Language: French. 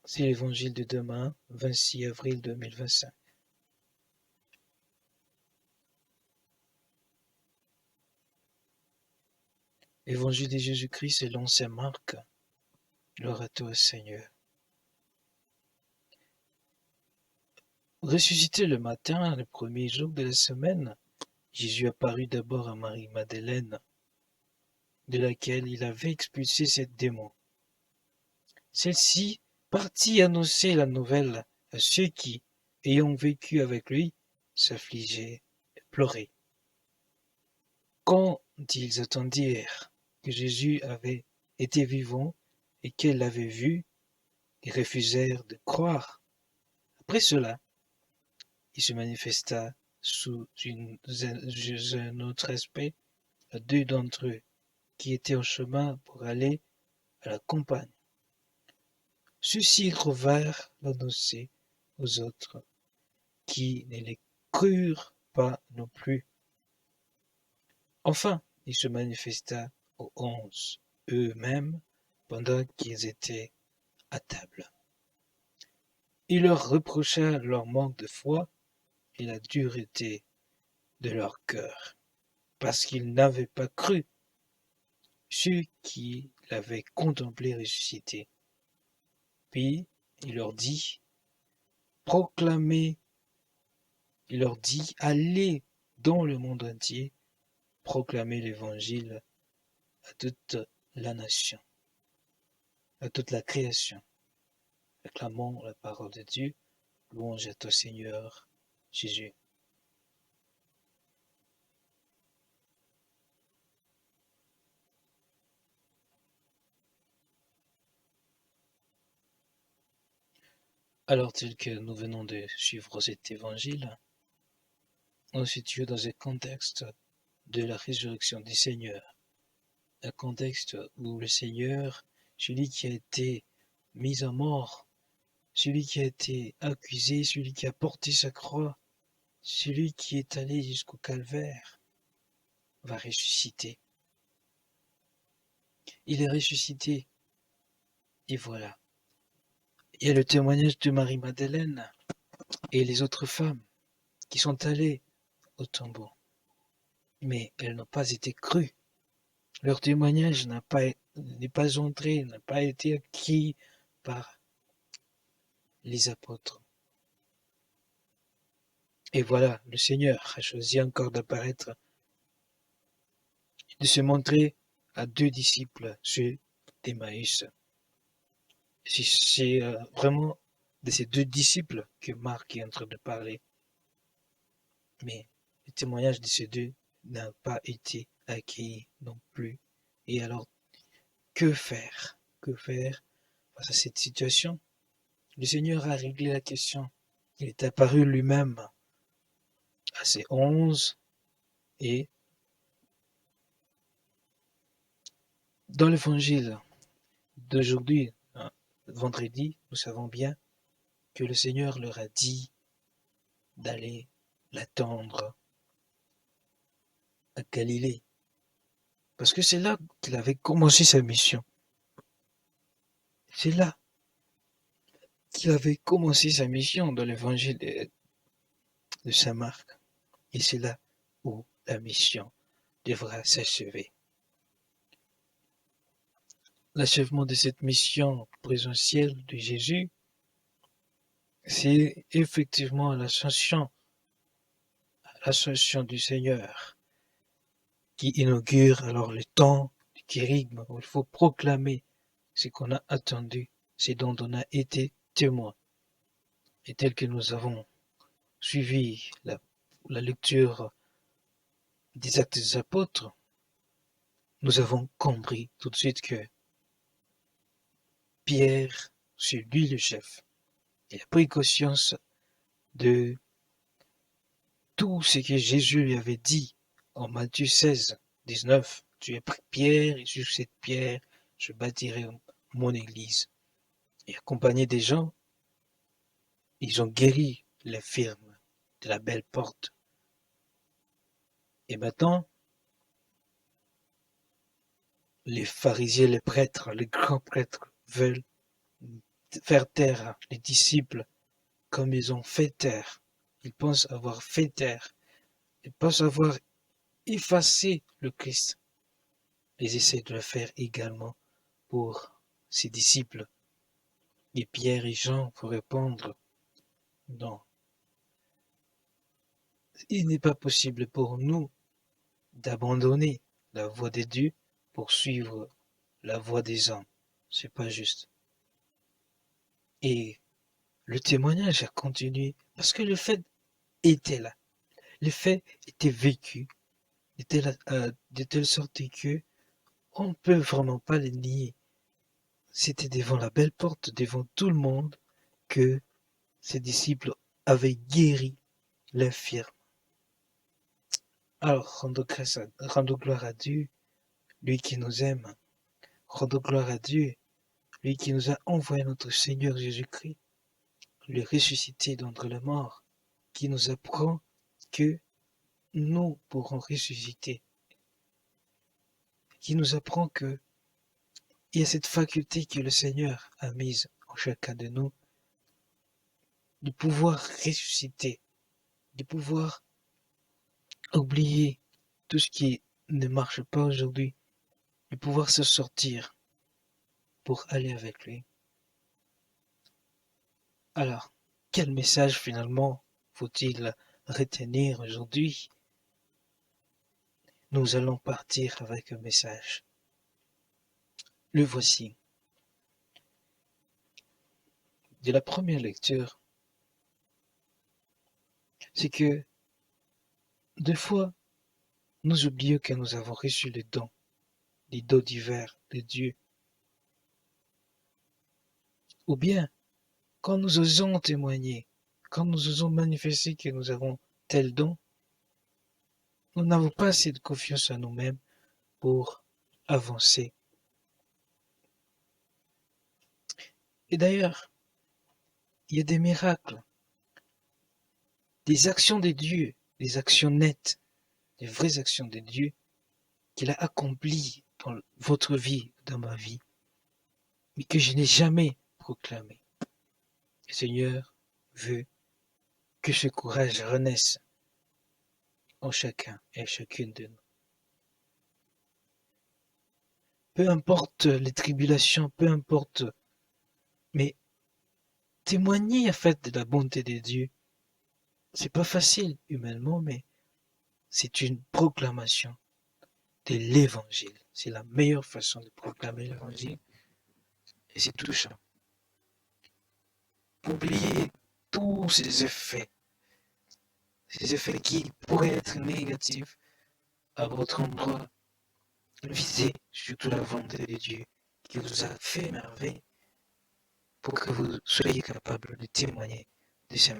C'est l'évangile de demain, 26 avril 2025. Évangile de Jésus-Christ selon saint Marc. Gloire à toi, Seigneur. Ressuscité le matin, le premier jour de la semaine, Jésus apparut d'abord à Marie-Madeleine, de laquelle il avait expulsé 7 démons. Celle-ci partit annoncer la nouvelle à ceux qui, ayant vécu avec lui, s'affligeaient et pleuraient. Quand ils attendirent que Jésus avait été vivant et qu'elle l'avait vu, ils refusèrent de croire. Après cela, il se manifesta sous un autre aspect à 2 d'entre eux qui étaient en chemin pour aller à la campagne. Ceux-ci revinrent l'annoncer aux autres, qui ne les crurent pas non plus. Enfin, il se manifesta aux 11 eux-mêmes pendant qu'ils étaient à table. Il leur reprocha leur manque de foi et la dureté de leur cœur, parce qu'ils n'avaient pas cru ceux qui l'avaient contemplé ressuscité. Puis il leur dit, proclamez, il leur dit, allez dans le monde entier, proclamez l'évangile à toute la nation, à toute la création. Acclamons la parole de Dieu. Louange à toi, Seigneur Jésus. Alors, tel que nous venons de suivre cet évangile, on se situe dans un contexte de la résurrection du Seigneur. Un contexte où le Seigneur, celui qui a été mis à mort, celui qui a été accusé, celui qui a porté sa croix, celui qui est allé jusqu'au calvaire, va ressusciter. Il est ressuscité. Et voilà. Il y a le témoignage de Marie-Madeleine et les autres femmes qui sont allées au tombeau. Mais elles n'ont pas été crues. Leur témoignage n'est pas entré, n'a pas été acquis par les apôtres. Et voilà, le Seigneur a choisi encore d'apparaître, de se montrer à 2 disciples, ceux d'Emmaüs. C'est vraiment de ces 2 disciples que Marc est en train de parler. Mais le témoignage de ces 2 n'a pas été acquis non plus. Et alors, que faire? Que faire face à cette situation? Le Seigneur a réglé la question. Il est apparu lui-même à ses 11 et dans l'évangile d'aujourd'hui, vendredi, nous savons bien que le Seigneur leur a dit d'aller l'attendre à Galilée. Parce que c'est là qu'il avait commencé sa mission. C'est là qu'il avait commencé sa mission dans l'évangile de saint Marc. Et c'est là où la mission devra s'achever. L'achèvement de cette mission présentielle de Jésus, c'est effectivement l'ascension du Seigneur qui inaugure alors le temps du kérigme où il faut proclamer ce qu'on a attendu, ce dont on a été témoin. Et tel que nous avons suivi la lecture des Actes des Apôtres, nous avons compris tout de suite que Pierre, c'est lui le chef. Il a pris conscience de tout ce que Jésus lui avait dit en Matthieu 16, 19. Tu es Pierre, et sur cette pierre, je bâtirai mon église. Et accompagné des gens, ils ont guéri les firmes de la belle porte. Et maintenant, les pharisiens, les prêtres, les grands prêtres veulent faire taire les disciples comme ils ont fait taire. Ils pensent avoir fait taire. Ils pensent avoir effacé le Christ. Ils essaient de le faire également pour ses disciples. Et Pierre et Jean vont répondre, non, il n'est pas possible pour nous d'abandonner la voie des dieux pour suivre la voie des hommes. C'est pas juste. Et le témoignage a continué parce que le fait était là. Le fait était vécu, était là, de telle sorte que on ne peut vraiment pas le nier. C'était devant la belle porte, devant tout le monde, que ses disciples avaient guéri l'infirme. Alors, rendons gloire à Dieu, lui qui nous aime. Rendons gloire à Dieu, lui qui nous a envoyé notre Seigneur Jésus-Christ, le ressuscité d'entre les morts, qui nous apprend que nous pourrons ressusciter, qui nous apprend que il y a cette faculté que le Seigneur a mise en chacun de nous, de pouvoir ressusciter, de pouvoir oublier tout ce qui ne marche pas aujourd'hui, de pouvoir se sortir pour aller avec lui. Alors, quel message finalement faut-il retenir aujourd'hui? Nous allons partir avec un message. Le voici. De la première lecture, c'est que des fois, nous oublions que nous avons reçu les dons divers de Dieu. Ou bien, quand nous osons témoigner, quand nous osons manifester que nous avons tel don, nous n'avons pas assez de confiance en nous-mêmes pour avancer. Et d'ailleurs, il y a des miracles, des actions de Dieu, des actions nettes, des vraies actions de Dieu qu'il a accomplies dans votre vie, dans ma vie, mais que je n'ai jamais proclamé. Le Seigneur veut que ce courage renaisse en chacun et chacune de nous. Peu importe les tribulations, peu importe, mais témoigner en fait de la bonté de Dieu, c'est pas facile humainement, mais c'est une proclamation de l'évangile. C'est la meilleure façon de proclamer l'évangile et c'est touchant. Oubliez tous ces effets qui pourraient être négatifs à votre endroit. Visez surtout la volonté de Dieu qui vous a fait merveille pour que vous soyez capable de témoigner de ces